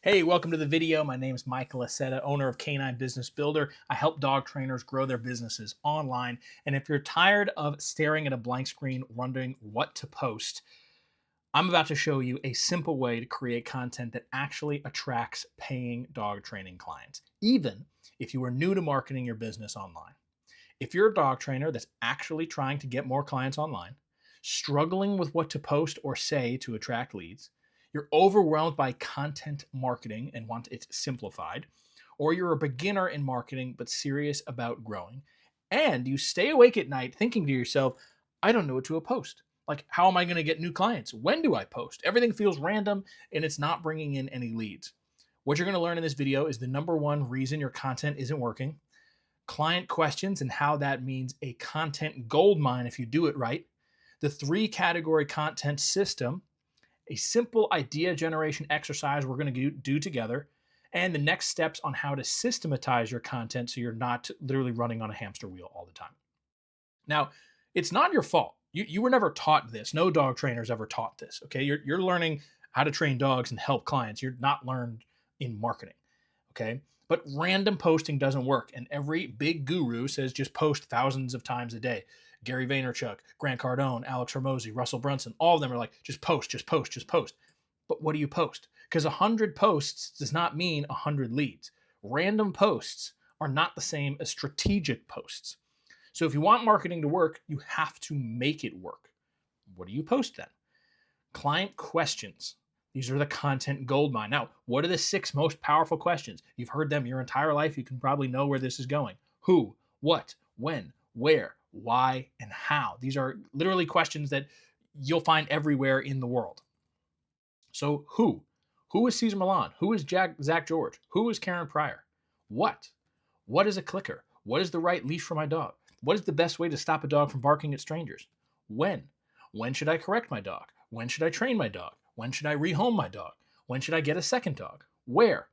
Hey, welcome to the video. My name is Michael Aceta, owner of Canine Business Builder. I help dog trainers grow their businesses online. And if you're tired of staring at a blank screen wondering what to post, I'm about to show you a simple way to create content that actually attracts paying dog training clients, even if you are new to marketing your business online. If you're a dog trainer that's actually trying to get more clients online, struggling with what to post or say to attract leads, you're overwhelmed by content marketing and want it simplified, or you're a beginner in marketing but serious about growing, and you stay awake at night thinking to yourself, I don't know what to post. Like, how am I going to get new clients? When do I post? Everything feels random and it's not bringing in any leads. What you're going to learn in this video is the number one reason your content isn't working, client questions and how that means a content gold mine if you do it right, the three category content system, a simple idea generation exercise we're going to do together, and the next steps on how to systematize your content so you're not literally running on a hamster wheel all the time. Now, it's not your fault. You were never taught this. No dog trainers ever taught this. Okay. You're learning how to train dogs and help clients. You're not learned in marketing. Okay. But random posting doesn't work. And every big guru says just post thousands of times a day. Gary Vaynerchuk, Grant Cardone, Alex Hormozy, Russell Brunson, all of them are like, just post, just post, just post. But what do you post? Because 100 posts does not mean 100 leads. Random posts are not the same as strategic posts. So if you want marketing to work, you have to make it work. What do you post then? Client questions. These are the content goldmine. Now, what are the 6 most powerful questions? You've heard them your entire life. You can probably know where this is going. Who, what, when, where, why, and how. These are literally questions that you'll find everywhere in the world. So who? Who is Cesar Millan? Who is Zach George? Who is Karen Pryor? What? What is a clicker? What is the right leash for my dog? What is the best way to stop a dog from barking at strangers? When? When should I correct my dog? When should I train my dog? When should I rehome my dog? When should I get a second dog? Where?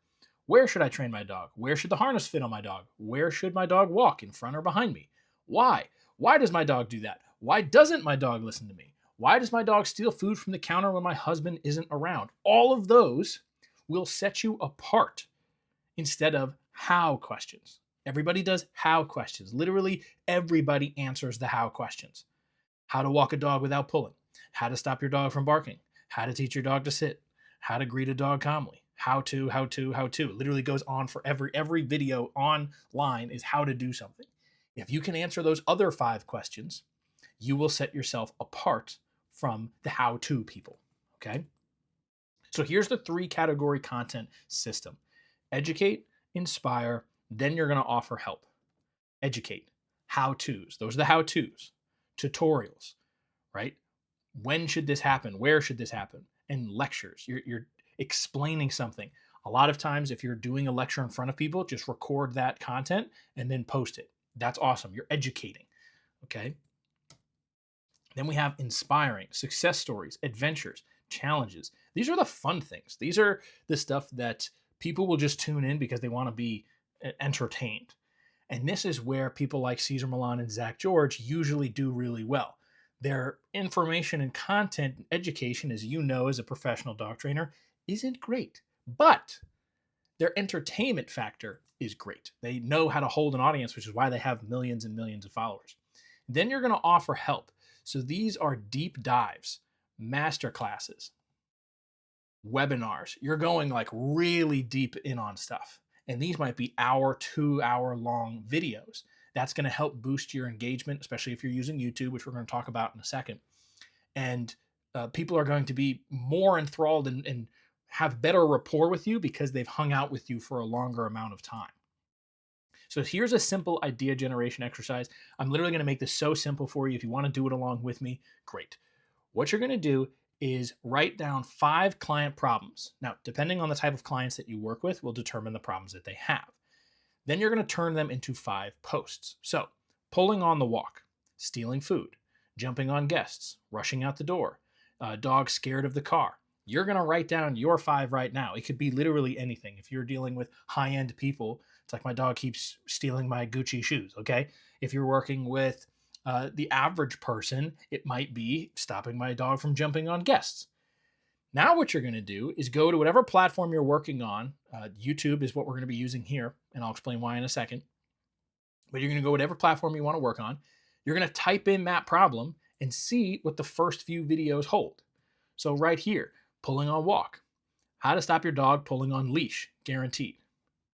Where should I train my dog? Where should the harness fit on my dog? Where should my dog walk, in front or behind me? Why? Why does my dog do that? Why doesn't my dog listen to me? Why does my dog steal food from the counter when my husband isn't around? All of those will set you apart instead of how questions. Everybody does how questions. Literally, everybody answers the how questions. How to walk a dog without pulling, how to stop your dog from barking, how to teach your dog to sit, how to greet a dog calmly, how to. It literally goes on for every video online is how to do something. If you can answer those other 5 questions, you will set yourself apart from the how to people. Okay. So here's the 3 category content system: educate, inspire, then you're going to offer help. Educate, how to's. Those are the how to's. Tutorials, right? When should this happen? Where should this happen? And lectures. You're explaining something. A lot of times, if you're doing a lecture in front of people, just record that content and then post it. That's awesome. You're educating. Okay. Then we have inspiring, success stories, adventures, challenges. These are the fun things. These are the stuff that people will just tune in because they want to be entertained. And this is where people like Cesar Millan and Zach George usually do really well. Their information and content and education, as you know, as a professional dog trainer, isn't great, but their entertainment factor is great. They know how to hold an audience, which is why they have millions and millions of followers. Then you're going to offer help. So these are deep dives, master classes, webinars. You're going like really deep in on stuff. And these might be 2-hour long videos. That's going to help boost your engagement, especially if you're using YouTube, which we're going to talk about in a second. And people are going to be more enthralled and have better rapport with you because they've hung out with you for a longer amount of time. So here's a simple idea generation exercise. I'm literally going to make this so simple for you. If you want to do it along with me, great. What you're going to do is write down 5 client problems. Now, depending on the type of clients that you work with will determine the problems that they have. Then you're going to turn them into 5 posts. So, pulling on the walk, stealing food, jumping on guests, rushing out the door, dog scared of the car. You're going to write down your 5 right now. It could be literally anything. If you're dealing with high-end people, it's like my dog keeps stealing my Gucci shoes, okay? If you're working with the average person, it might be stopping my dog from jumping on guests. Now what you're going to do is go to whatever platform you're working on. YouTube is what we're going to be using here, and I'll explain why in a second. But you're going to go whatever platform you want to work on. You're going to type in that problem and see what the first few videos hold. So right here, pulling on walk, how to stop your dog pulling on leash, guaranteed.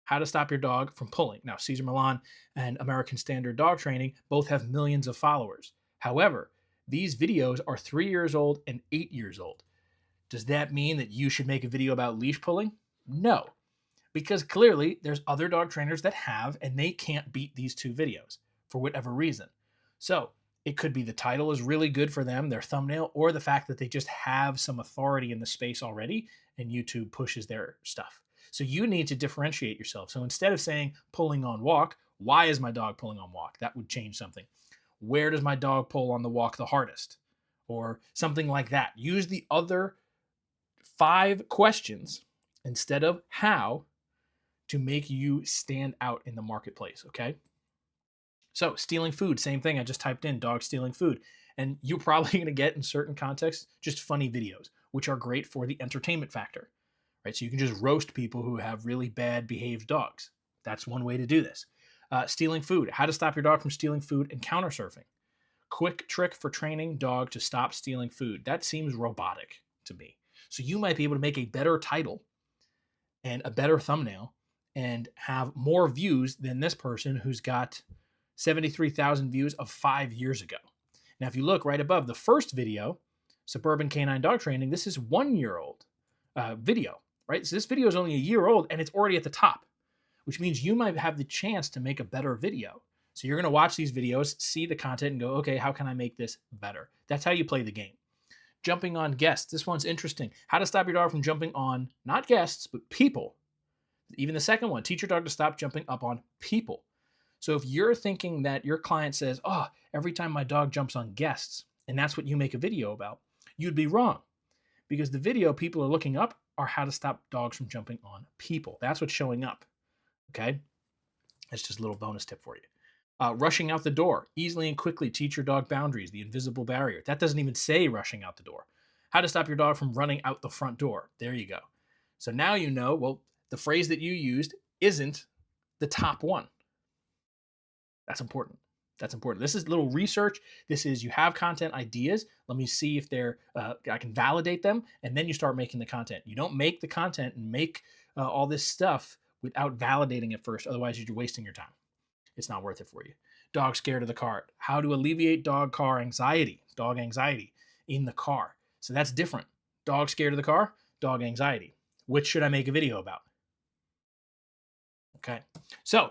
How to stop your dog from pulling. Now, Cesar Millan and American Standard Dog Training both have millions of followers. However, these videos are 3 years old and 8 years old. Does that mean that you should make a video about leash pulling? No, because clearly there's other dog trainers that have, and they can't beat these two videos for whatever reason. So it could be the title is really good for them, their thumbnail, or the fact that they just have some authority in the space already and YouTube pushes their stuff. So you need to differentiate yourself. So instead of saying pulling on walk, why is my dog pulling on walk? That would change something. Where does my dog pull on the walk the hardest? Or something like that. Use the other 5 questions instead of how to make you stand out in the marketplace, okay? So, stealing food, same thing. I just typed in dog stealing food. And you're probably going to get in certain contexts just funny videos, which are great for the entertainment factor, right? So you can just roast people who have really bad behaved dogs. That's one way to do this. Stealing food, how to stop your dog from stealing food and counter surfing. Quick trick for training dog to stop stealing food. That seems robotic to me. So you might be able to make a better title and a better thumbnail and have more views than this person who's got 73,000 views of 5 years ago. Now, if you look right above the first video, Suburban Canine Dog Training, this is 1-year-old video, right? So this video is only a year old and it's already at the top, which means you might have the chance to make a better video. So you're going to watch these videos, see the content and go, okay, how can I make this better? That's how you play the game. Jumping on guests. This one's interesting. How to stop your dog from jumping on not guests, but people. Even the second one, teach your dog to stop jumping up on people. So if you're thinking that your client says, oh, every time my dog jumps on guests, and that's what you make a video about, you'd be wrong. Because the video people are looking up are how to stop dogs from jumping on people. That's what's showing up. Okay? That's just a little bonus tip for you. Rushing out the door. Easily and quickly teach your dog boundaries, the invisible barrier. That doesn't even say rushing out the door. How to stop your dog from running out the front door. There you go. So now you know, well, the phrase that you used isn't the top one. That's important. That's important. This is little research. This is you have content ideas. Let me see if they're I can validate them, and then you start making the content. You don't make the content and make all this stuff without validating it first. Otherwise, you're wasting your time. It's not worth it for you. Dog scared of the car. How to alleviate dog anxiety in the car. So that's different. Dog scared of the car, dog anxiety. Which should I make a video about? Okay. So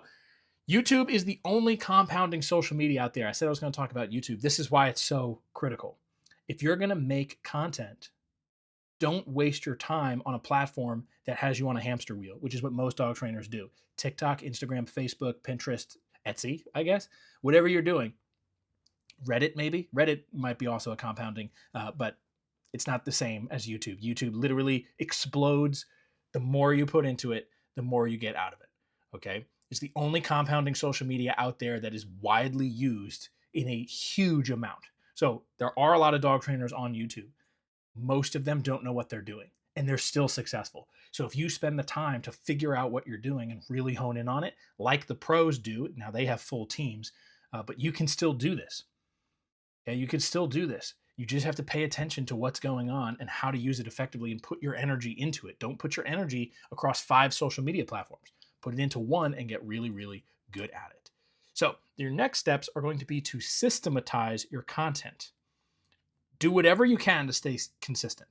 YouTube is the only compounding social media out there. I said I was going to talk about YouTube. This is why it's so critical. If you're going to make content, don't waste your time on a platform that has you on a hamster wheel, which is what most dog trainers do. TikTok, Instagram, Facebook, Pinterest, Etsy, I guess. Whatever you're doing. Reddit, maybe. Reddit might be also a compounding, but it's not the same as YouTube. YouTube literally explodes. The more you put into it, the more you get out of it. Okay? It's the only compounding social media out there that is widely used in a huge amount. So there are a lot of dog trainers on YouTube. Most of them don't know what they're doing, and they're still successful. So if you spend the time to figure out what you're doing and really hone in on it, like the pros do, now they have full teams, but you can still do this. Okay, you can still do this. You just have to pay attention to what's going on and how to use it effectively and put your energy into it. Don't put your energy across 5 social media platforms. Put it into one and get really, really good at it. So your next steps are going to be to systematize your content. Do whatever you can to stay consistent.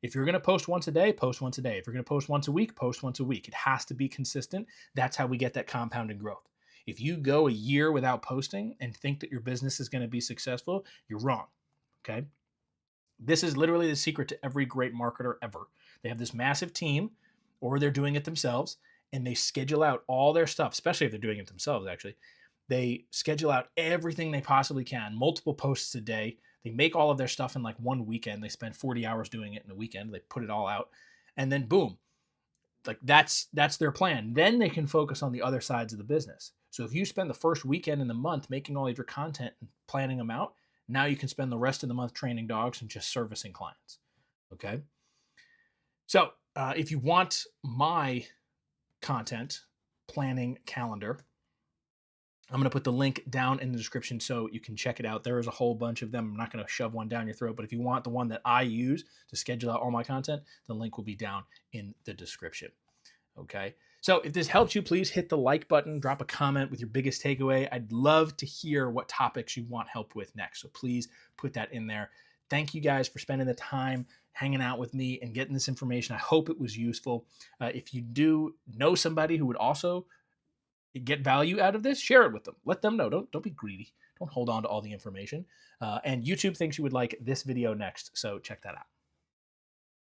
If you're going to post once a day, post once a day. If you're going to post once a week, post once a week. It has to be consistent. That's how we get that compounded growth. If you go a year without posting and think that your business is going to be successful, you're wrong. Okay? This is literally the secret to every great marketer ever. They have this massive team, or they're doing it themselves, and they schedule out all their stuff, especially if they're doing it themselves, actually. They schedule out everything they possibly can, multiple posts a day. They make all of their stuff in like one weekend. They spend 40 hours doing it in a weekend. They put it all out, and then boom, like that's their plan. Then they can focus on the other sides of the business. So if you spend the first weekend in the month making all of your content and planning them out, now you can spend the rest of the month training dogs and just servicing clients. Okay. So if you want my content planning calendar, I'm going to put the link down in the description so you can check it out. There is a whole bunch of them. I'm not going to shove one down your throat, but if you want the one that I use to schedule out all my content, the link will be down in the description. Okay. So if this helps you, please hit the like button, drop a comment with your biggest takeaway. I'd love to hear what topics you want help with next. So please put that in there. Thank you guys for spending the time hanging out with me and getting this information. I hope it was useful. If you do know somebody who would also get value out of this, share it with them. Let them know. Don't be greedy. Don't hold on to all the information. And YouTube thinks you would like this video next, so check that out.